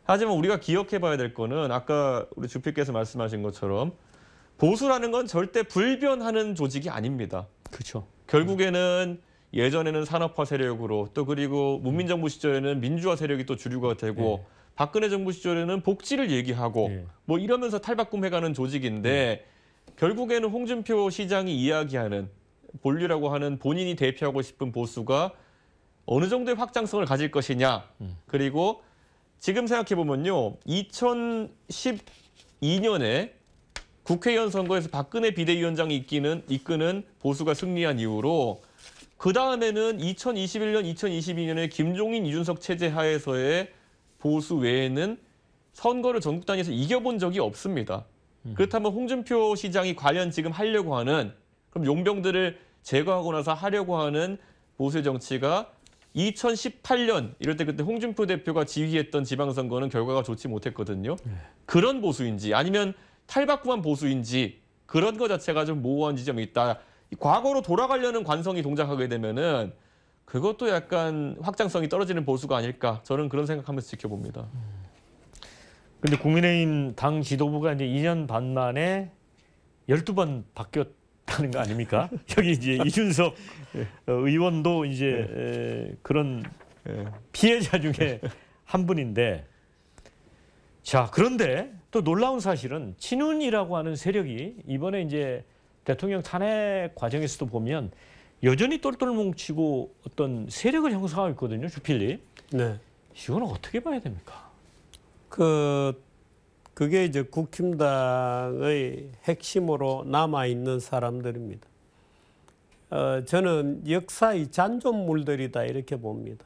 하지만 우리가 기억해봐야 될 거는 아까 우리 주필께서 말씀하신 것처럼 보수라는 건 절대 불변하는 조직이 아닙니다. 그렇죠. 결국에는 예전에는 산업화 세력으로 또 그리고 문민정부 시절에는 민주화 세력이 또 주류가 되고 박근혜 정부 시절에는 복지를 얘기하고 뭐 이러면서 탈바꿈해가는 조직인데 결국에는 홍준표 시장이 이야기하는 본류라고 하는 본인이 대표하고 싶은 보수가 어느 정도의 확장성을 가질 것이냐. 그리고 지금 생각해보면요. 2012년에 국회의원 선거에서 박근혜 비대위원장이 이끄는 보수가 승리한 이후로 그 다음에는 2021년, 2022년에 김종인, 이준석 체제 하에서의 보수 외에는 선거를 전국 단위에서 이겨본 적이 없습니다. 그렇다면 홍준표 시장이 과연 지금 하려고 하는 그럼 용병들을 제거하고 나서 하려고 하는 보수의 정치가 2018년 이럴 때 그때 홍준표 대표가 지휘했던 지방선거는 결과가 좋지 못했거든요. 그런 보수인지 아니면 탈바꿈한 보수인지 그런 것 자체가 좀 모호한 지점이 있다. 과거로 돌아가려는 관성이 동작하게 되면은 그것도 약간 확장성이 떨어지는 보수가 아닐까. 저는 그런 생각하면서 지켜봅니다. 근데 국민의힘 당 지도부가 이제 2년 반 만에 12번 바뀌었다는 거 아닙니까? 여기 이제 이준석 의원도 이제 그런 피해자 중에 한 분인데 자, 그런데 또 놀라운 사실은 친윤이라고 하는 세력이 이번에 이제 대통령 탄핵 과정에서도 보면 여전히 똘똘 뭉치고 어떤 세력을 형성하고 있거든요, 주필리. 네. 이건 어떻게 봐야 됩니까? 그게 이제 국힘당의 핵심으로 남아 있는 사람들입니다. 저는 역사의 잔존물들이다 이렇게 봅니다.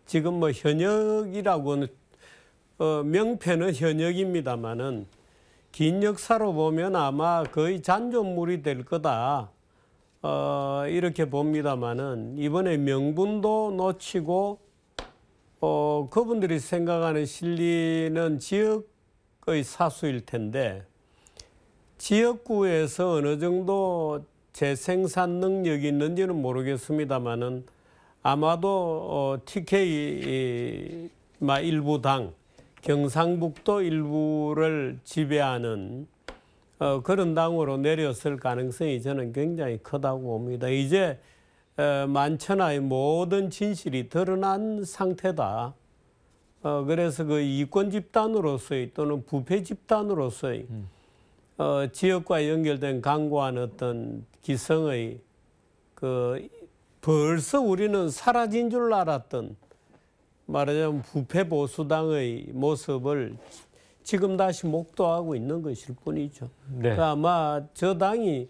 지금 뭐 현역이라고는 명패는 현역입니다만은 긴 역사로 보면 아마 거의 잔존물이 될 거다. 이렇게 봅니다만은 이번에 명분도 놓치고 그분들이 생각하는 실리는 지역의 사수일 텐데 지역구에서 어느 정도 재생산 능력이 있는지는 모르겠습니다만은 아마도 TK 일부 당 경상북도 일부를 지배하는 그런 당으로 내렸을 가능성이 저는 굉장히 크다고 봅니다. 이제 만천하의 모든 진실이 드러난 상태다. 그래서 그 이권 집단으로서의 또는 부패 집단으로서의 지역과 연결된 강고한 어떤 기성의 벌써 우리는 사라진 줄 알았던 말하자면 부패 보수당의 모습을 지금 다시 목도하고 있는 것일 뿐이죠. 네. 그러니까 아마 저 당이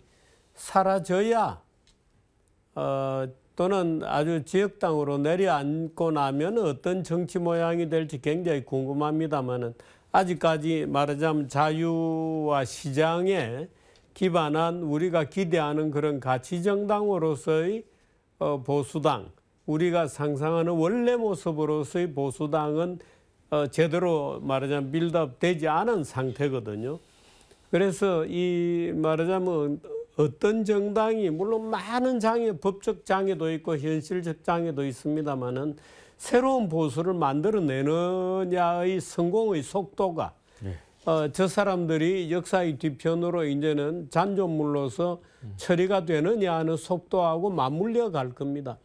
사라져야 또는 아주 지역당으로 내려앉고 나면 어떤 정치 모양이 될지 굉장히 궁금합니다만은 아직까지 말하자면 자유와 시장에 기반한 우리가 기대하는 그런 가치정당으로서의 보수당, 우리가 상상하는 원래 모습으로서의 보수당은 제대로 말하자면 빌드업 되지 않은 상태거든요. 그래서 이 말하자면 어떤 정당이 물론 많은 장애, 법적 장애도 있고 현실적 장애도 있습니다만은 새로운 보수를 만들어내느냐의 성공의 속도가 저 사람들이 역사의 뒤편으로 이제는 잔존물로서 처리가 되느냐 하는 속도하고 맞물려 갈 겁니다.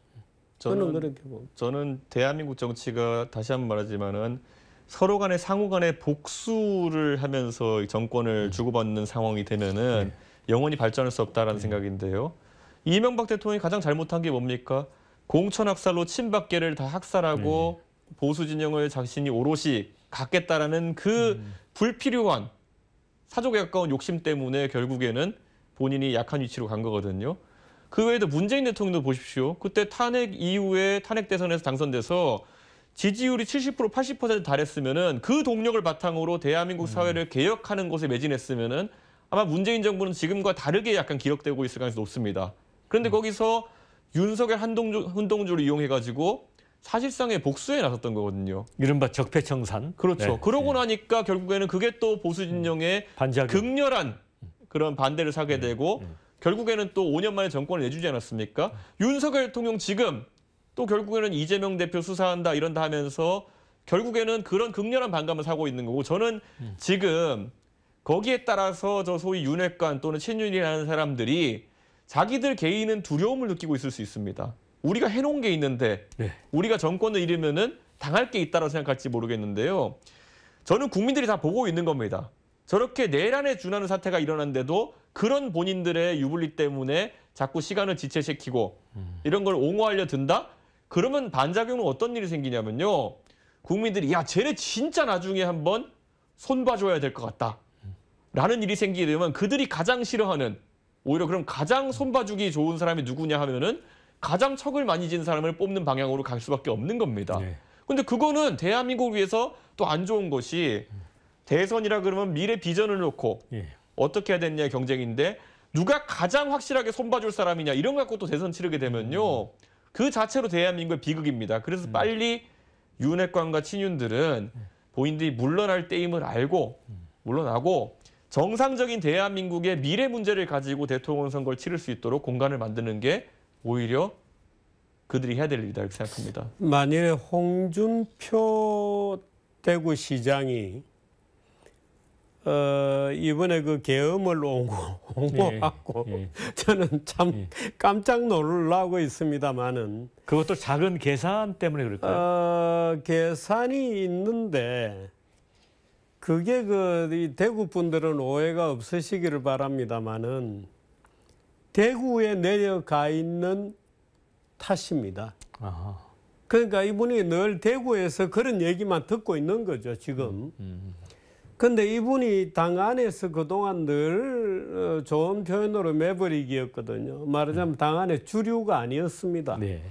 저는 그렇게 봅니다. 저는 대한민국 정치가 다시 한번 말하지만은 서로 간에 상호 간에 복수를 하면서 정권을 주고받는 상황이 되면은 영원히 발전할 수 없다라는 생각인데요. 이명박 대통령이 가장 잘못한 게 뭡니까? 공천학살로 친박계를 다 학살하고 보수 진영을 자신이 오롯이 갖겠다라는 그 불필요한 사족에 가까운 욕심 때문에 결국에는 본인이 약한 위치로 간 거거든요. 그 외에도 문재인 대통령도 보십시오. 그때 탄핵 이후에 탄핵 대선에서 당선돼서 지지율이 70% 80% 달했으면은 그 동력을 바탕으로 대한민국 사회를 개혁하는 곳에 매진했으면은 아마 문재인 정부는 지금과 다르게 약간 기록되고 있을 가능성이 높습니다. 그런데 거기서 윤석열 한동주를 이용해가지고 사실상의 복수에 나섰던 거거든요. 이른바 적폐청산. 그렇죠. 네. 그러고 나니까 결국에는 그게 또 보수 진영의 반작용. 극렬한 그런 반대를 사게 되고 결국에는 또 5년 만에 정권을 내주지 않았습니까? 윤석열 대통령 지금 또 결국에는 이재명 대표 수사한다 이런다 하면서 결국에는 그런 극렬한 반감을 사고 있는 거고 저는 지금 거기에 따라서 저 소위 윤핵관 또는 친윤이라는 사람들이 자기들 개인은 두려움을 느끼고 있을 수 있습니다. 우리가 해놓은 게 있는데 네. 우리가 정권을 잃으면은 당할 게 있다고 생각할지 모르겠는데요. 저는 국민들이 다 보고 있는 겁니다. 저렇게 내란에 준하는 사태가 일어났는데도 그런 본인들의 유불리 때문에 자꾸 시간을 지체시키고 이런 걸 옹호하려 든다? 그러면 반작용은 어떤 일이 생기냐면요. 국민들이 야 쟤네 진짜 나중에 한번 손봐줘야 될 것 같다. 라는 일이 생기게 되면 그들이 가장 싫어하는 오히려 그럼 가장 손봐주기 좋은 사람이 누구냐 하면은 가장 척을 많이 진 사람을 뽑는 방향으로 갈 수밖에 없는 겁니다. 네. 근데 그거는 대한민국을 위해서 또 안 좋은 것이 대선이라 그러면 미래 비전을 놓고 예. 어떻게 해야 되느냐의 경쟁인데 누가 가장 확실하게 손봐줄 사람이냐 이런 거 갖고 또 대선 치르게 되면요. 그 자체로 대한민국의 비극입니다. 그래서 빨리 윤핵관과 친윤들은 본인들이 물러날 때임을 알고 물러나고 정상적인 대한민국의 미래 문제를 가지고 대통령 선거를 치를 수 있도록 공간을 만드는 게 오히려 그들이 해야 될 일이다 이렇게 생각합니다. 만일에 홍준표 대구시장이 이번에 그 계엄을 옹호하고 예. 저는 참 깜짝 놀라고 있습니다만은 그것도 작은 계산 때문에 그럴까요? 계산이 있는데 그게 이 대구 분들은 오해가 없으시기를 바랍니다만은 대구에 내려가 있는 탓입니다. 아하. 그러니까 이분이 늘 대구에서 그런 얘기만 듣고 있는 거죠, 지금. 근데 이분이 당 안에서 그동안 늘 좋은 표현으로 매버릭이었거든요. 말하자면 당 안에 주류가 아니었습니다. 네.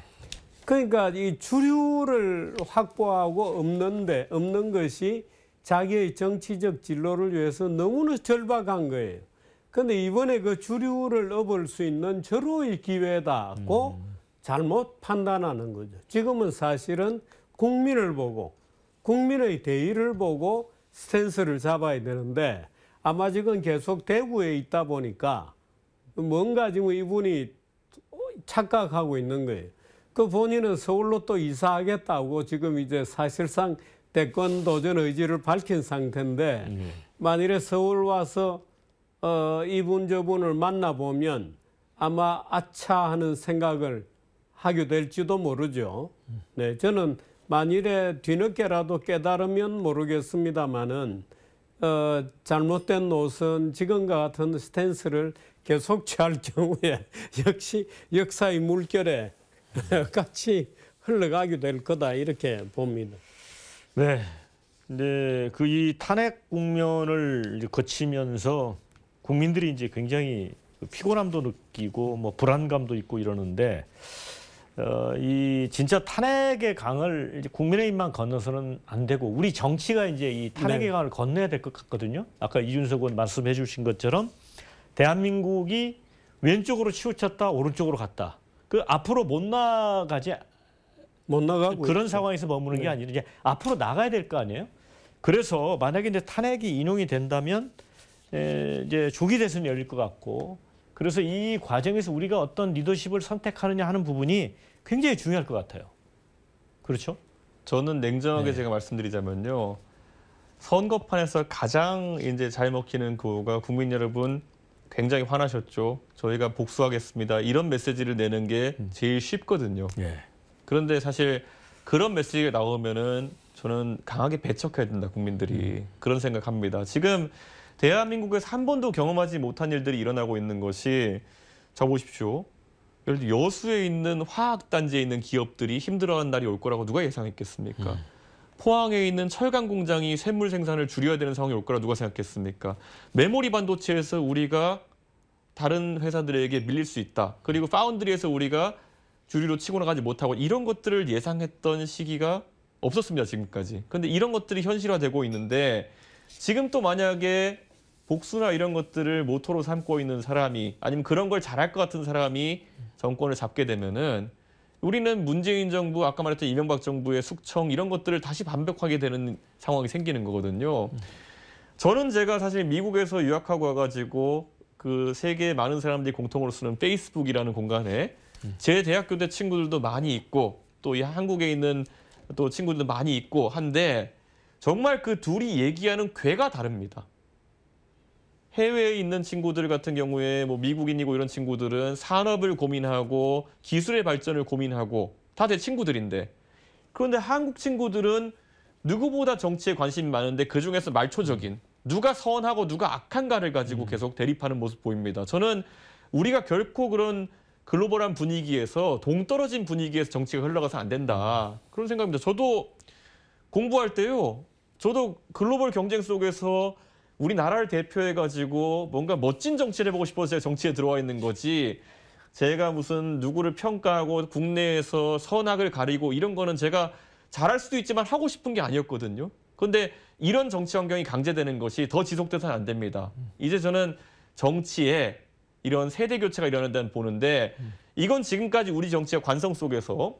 그러니까 이 주류를 확보하고 없는 것이 자기의 정치적 진로를 위해서 너무나 절박한 거예요. 근데 이번에 그 주류를 업을 수 있는 절호의 기회다고 잘못 판단하는 거죠. 지금은 사실은 국민을 보고 국민의 대의를 보고 스탠스를 잡아야 되는데 아마 지금 계속 대구에 있다 보니까 뭔가 지금 이분이 착각하고 있는 거예요. 그 본인은 서울로 또 이사하겠다고 지금 이제 사실상 대권 도전 의지를 밝힌 상태인데 만일에 서울 와서 이분 저분을 만나보면 아마 아차 하는 생각을 하게 될지도 모르죠. 네, 저는 만일에 뒤늦게라도 깨달으면 모르겠습니다만은 잘못된 노선 지금과 같은 스탠스를 계속 취할 경우에 역시 역사의 물결에 같이 흘러가게 될 거다 이렇게 봅니다. 네. 이제 그 이 탄핵 국면을 이제 거치면서 국민들이 이제 굉장히 피곤함도 느끼고 뭐 불안감도 있고 이러는데 이 진짜 탄핵의 강을 이제 국민의힘만 건너서는 안 되고 우리 정치가 이제 이 탄핵의 강을 건너야 될 것 같거든요. 아까 이준석 의원 말씀해 주신 것처럼 대한민국이 왼쪽으로 치우쳤다 오른쪽으로 갔다. 그 앞으로 못 나가고 그런 있죠. 상황에서 머무는 게 아니라 이제 앞으로 나가야 될 거 아니에요. 그래서 만약에 이제 탄핵이 인용이 된다면 이제 조기 대선이 열릴 것 같고 그래서 이 과정에서 우리가 어떤 리더십을 선택하느냐 하는 부분이 굉장히 중요할 것 같아요. 그렇죠? 저는 냉정하게 제가 말씀드리자면요. 선거판에서 가장 이제 잘 먹히는 그거가 국민 여러분 굉장히 화나셨죠. 저희가 복수하겠습니다. 이런 메시지를 내는 게 제일 쉽거든요. 예. 그런데 사실 그런 메시지가 나오면은 저는 강하게 배척해야 된다, 국민들이. 그런 생각합니다. 지금 대한민국에서 한 번도 경험하지 못한 일들이 일어나고 있는 것이 저 보십시오. 예를 들어 여수에 있는 화학단지에 있는 기업들이 힘들어하는 날이 올 거라고 누가 예상했겠습니까? 포항에 있는 철강 공장이 쇳물 생산을 줄여야 되는 상황이 올 거라고 누가 생각했습니까? 메모리 반도체에서 우리가 다른 회사들에게 밀릴 수 있다. 그리고 파운드리에서 우리가 주류로 치고 나가지 못하고 이런 것들을 예상했던 시기가 없었습니다, 지금까지. 그런데 이런 것들이 현실화되고 있는데 지금 또 만약에 복수나 이런 것들을 모토로 삼고 있는 사람이 아니면 그런 걸 잘할 것 같은 사람이 정권을 잡게 되면은 우리는 문재인 정부, 아까 말했던 이명박 정부의 숙청 이런 것들을 다시 반복하게 되는 상황이 생기는 거거든요. 저는 제가 사실 미국에서 유학하고 와가지고 그 세계 많은 사람들이 공통으로 쓰는 페이스북이라는 공간에 제 대학교 때 친구들도 많이 있고 또 이 한국에 있는 또 친구들도 많이 있고 한데 정말 그 둘이 얘기하는 궤가 다릅니다. 해외에 있는 친구들 같은 경우에 뭐 미국인이고 이런 친구들은 산업을 고민하고 기술의 발전을 고민하고 다 제 친구들인데, 그런데 한국 친구들은 누구보다 정치에 관심이 많은데 그중에서 말초적인 누가 선하고 누가 악한가를 가지고 계속 대립하는 모습 보입니다. 저는 우리가 결코 그런 글로벌한 분위기에서 동떨어진 분위기에서 정치가 흘러가서 안 된다, 그런 생각입니다. 저도 공부할 때요, 저도 글로벌 경쟁 속에서 우리나라를 대표해가지고 뭔가 멋진 정치를 해보고 싶어서 제가 정치에 들어와 있는 거지, 제가 무슨 누구를 평가하고 국내에서 선악을 가리고 이런 거는 제가 잘할 수도 있지만 하고 싶은 게 아니었거든요. 그런데 이런 정치 환경이 강제되는 것이 더 지속돼서는 안 됩니다. 이제 저는 정치에 이런 세대 교체가 일어난다는 보는데, 이건 지금까지 우리 정치의 관성 속에서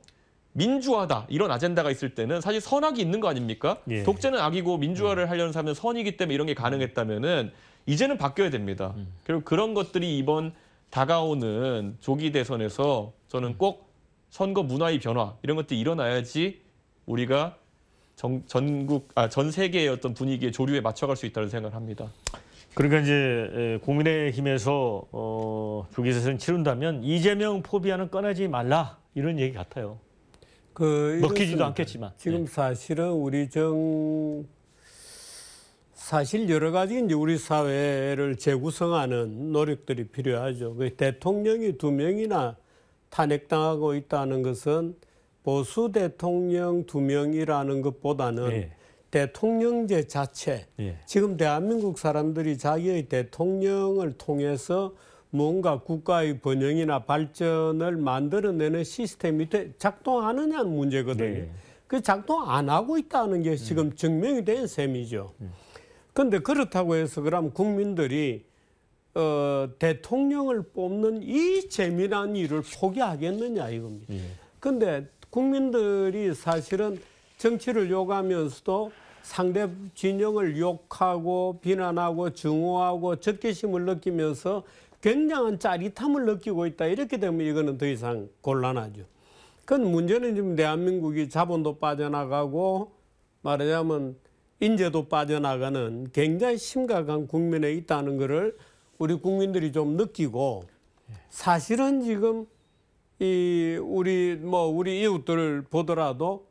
민주화다 이런 아젠다가 있을 때는 사실 선악이 있는 거 아닙니까? 예. 독재는 악이고 민주화를 하려는 사람은 선이기 때문에 이런 게 가능했다면은 이제는 바뀌어야 됩니다. 그리고 그런 것들이 이번 다가오는 조기 대선에서 저는 꼭 선거 문화의 변화 이런 것들이 일어나야지 우리가 전 세계의 어떤 분위기의 조류에 맞춰갈 수 있다는 생각을 합니다. 그러니까 이제 국민의힘에서 조기 대선 치른다면 이재명 포비아는 꺼내지 말라 이런 얘기 같아요. 먹히지도 않겠지만. 지금 사실은 사실 여러 가지 이제 우리 사회를 재구성하는 노력들이 필요하죠. 대통령이 2명이나 탄핵당하고 있다는 것은 보수 대통령 2명이라는 것보다는 예. 대통령제 자체, 예. 지금 대한민국 사람들이 자기의 대통령을 통해서 뭔가 국가의 번영이나 발전을 만들어내는 시스템이 작동하느냐는 문제거든요. 네. 그 작동 안 하고 있다는 게 지금 증명이 된 셈이죠. 그런데 그렇다고 해서 그럼 국민들이 대통령을 뽑는 이 재미난 일을 포기하겠느냐 이겁니다. 그런데 국민들이 사실은 정치를 욕하면서도 상대 진영을 욕하고 비난하고 증오하고 적개심을 느끼면서 굉장한 짜릿함을 느끼고 있다. 이렇게 되면 이거는 더 이상 곤란하죠. 그건 문제는 지금 대한민국이 자본도 빠져나가고 말하자면 인재도 빠져나가는 굉장히 심각한 국면에 있다는 것을 우리 국민들이 좀 느끼고, 사실은 지금 우리 이웃들을 보더라도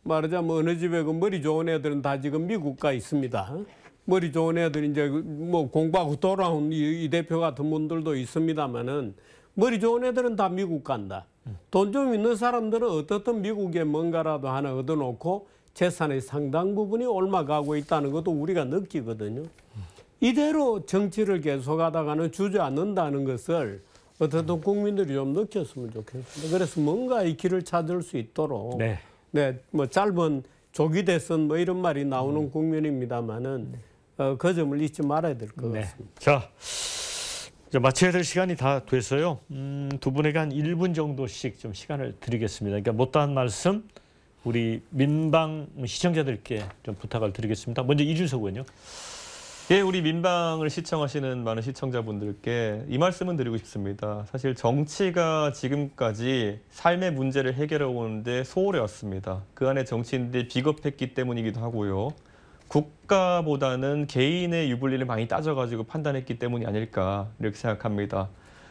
말하자면 어느 집에 그 머리 좋은 애들은 다 지금 미국 가 있습니다. 머리 좋은 애들 이제 뭐 공부하고 돌아온 이 대표 같은 분들도 있습니다만은 머리 좋은 애들은 다 미국 간다. 돈 좀 있는 사람들은 어떻든 미국에 뭔가라도 하나 얻어놓고 재산의 상당 부분이 올라가고 있다는 것도 우리가 느끼거든요. 이대로 정치를 계속하다가는 주저앉는다는 것을 어떻든 국민들이 좀 느꼈으면 좋겠습니다. 그래서 뭔가 이 길을 찾을 수 있도록 뭐 짧은 조기 대선 뭐 이런 말이 나오는 국면입니다만은 그 점을 잊지 말아야 될 것 같습니다. 자, 이제 마쳐야 될 시간이 다 됐어요. 두 분에게 한 1분 정도씩 좀 시간을 드리겠습니다. 그러니까 못다한 말씀 우리 민방 시청자들께 좀 부탁을 드리겠습니다. 먼저 이준석 의원요. 예, 우리 민방을 시청하시는 많은 시청자분들께 이 말씀은 드리고 싶습니다. 사실 정치가 지금까지 삶의 문제를 해결해 오는데 소홀해 왔습니다. 그 안에 정치인들이 비겁했기 때문이기도 하고요. 국가보다는 개인의 유불리를 많이 따져가지고 판단했기 때문이 아닐까 이렇게 생각합니다.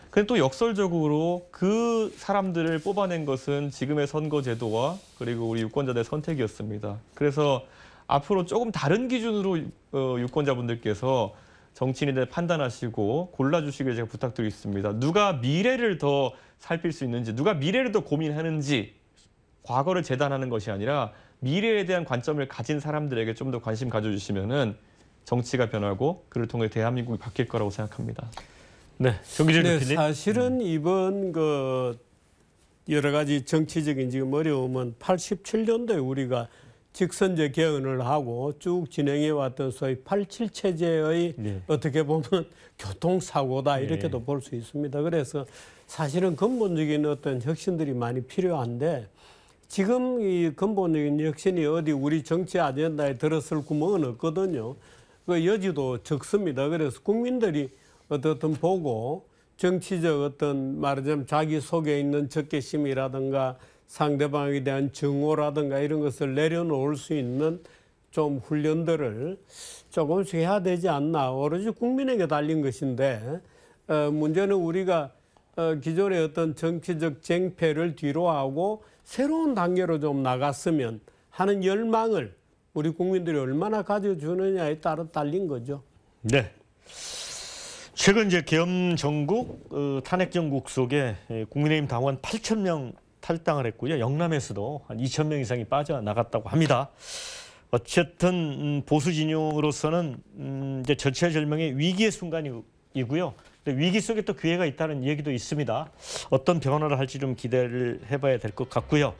근데 또 역설적으로 그 사람들을 뽑아낸 것은 지금의 선거제도와 그리고 우리 유권자들의 선택이었습니다. 그래서 앞으로 조금 다른 기준으로 유권자분들께서 정치인에 대해 판단하시고 골라주시길 제가 부탁드리겠습니다. 누가 미래를 더 살필 수 있는지, 누가 미래를 더 고민하는지, 과거를 재단하는 것이 아니라 미래에 대한 관점을 가진 사람들에게 좀 더 관심 가져주시면은 정치가 변하고 그를 통해 대한민국이 바뀔 거라고 생각합니다. 네, 정기재 대표님. 사실은 이번 여러 가지 정치적인 지금 어려움은 87년도에 우리가 직선제 개헌을 하고 쭉 진행해 왔던 소위 87 체제의 어떻게 보면 교통사고다 이렇게도 볼 수 있습니다. 그래서 사실은 근본적인 어떤 혁신들이 많이 필요한데 지금 이 근본적인 혁신이 어디 우리 정치 아젠다에 들었을 구멍은 없거든요. 그 여지도 적습니다. 그래서 국민들이 어떻든 보고 정치적 어떤 말하자면 자기 속에 있는 적개심이라든가 상대방에 대한 증오라든가 이런 것을 내려놓을 수 있는 좀 훈련들을 조금씩 해야 되지 않나. 오로지 국민에게 달린 것인데 문제는 우리가 기존의 어떤 정치적 쟁패를 뒤로하고 새로운 단계로 좀 나갔으면 하는 열망을 우리 국민들이 얼마나 가져주느냐에 따라 달린 거죠. 네. 최근 이제 계엄 정국, 탄핵 정국 속에 국민의힘 당원 8,000명 탈당을 했고요. 영남에서도 한 2,000명 이상이 빠져나갔다고 합니다. 어쨌든 보수 진영으로서는 이제 절체절명의 위기의 순간이고요. 위기 속에 또 기회가 있다는 얘기도 있습니다. 어떤 변화를 할지 좀 기대를 해봐야 될 것 같고요.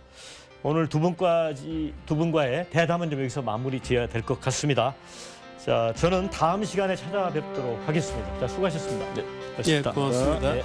오늘 두 분과의 대담은 좀 여기서 마무리 지어야 될 것 같습니다. 자, 저는 다음 시간에 찾아뵙도록 하겠습니다. 자, 수고하셨습니다. 네, 예, 고맙습니다. 네.